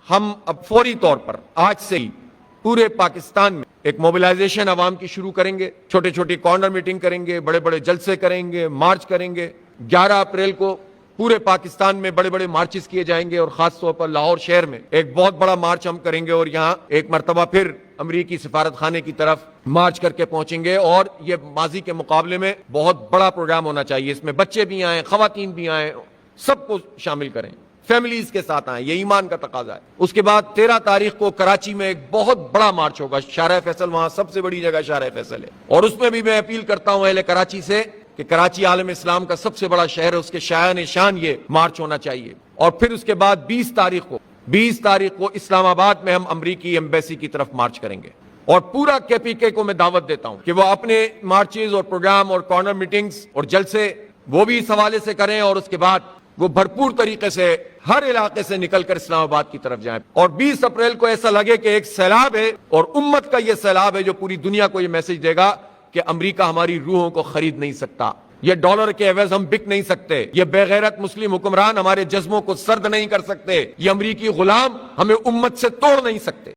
ہم اب فوری طور پر آج سے ہی پورے پاکستان میں ایک موبلائزیشن عوام کی شروع کریں گے. چھوٹے چھوٹے کارنر میٹنگ کریں گے, بڑے بڑے جلسے کریں گے, مارچ کریں گے. 11 اپریل کو پورے پاکستان میں بڑے بڑے مارچز کیے جائیں گے اور خاص طور پر لاہور شہر میں ایک بہت بڑا مارچ ہم کریں گے اور یہاں ایک مرتبہ پھر امریکی سفارت خانے کی طرف مارچ کر کے پہنچیں گے. اور یہ ماضی کے مقابلے میں بہت بڑا پروگرام ہونا چاہیے. اس میں بچے بھی آئیں, خواتین بھی آئیں, سب کو شامل کریں, فیملیز کے ساتھ آئیں, یہ ایمان کا تقاضا ہے. اس کے بعد 13 تاریخ کو کراچی میں ایک بہت بڑا مارچ ہوگا. شارع فیصل وہاں سب سے بڑی جگہ شارع فیصل ہے, اور اس میں بھی میں اپیل کرتا ہوں اہل کراچی سے کہ کراچی عالم اسلام کا سب سے بڑا شہر ہے, اس کے شایان شان یہ مارچ ہونا چاہیے. اور پھر اس کے بعد 20 تاریخ کو اسلام آباد میں ہم امریکی ایمبیسی کی طرف مارچ کریں گے. اور پورا KPK کو میں دعوت دیتا ہوں کہ وہ اپنے مارچز اور پروگرام اور کارنر میٹنگز اور جلسے وہ بھی اس حوالے سے کریں, اور اس کے بعد وہ بھرپور طریقے سے ہر علاقے سے نکل کر اسلام آباد کی طرف جائیں. اور 20 اپریل کو ایسا لگے کہ ایک سیلاب ہے اور امت کا یہ سیلاب ہے جو پوری دنیا کو یہ میسج دے گا کہ امریکہ ہماری روحوں کو خرید نہیں سکتا, یہ ڈالر کے عوض ہم بک نہیں سکتے, یہ بے غیرت مسلم حکمران ہمارے جذبوں کو سرد نہیں کر سکتے, یہ امریکی غلام ہمیں امت سے توڑ نہیں سکتے.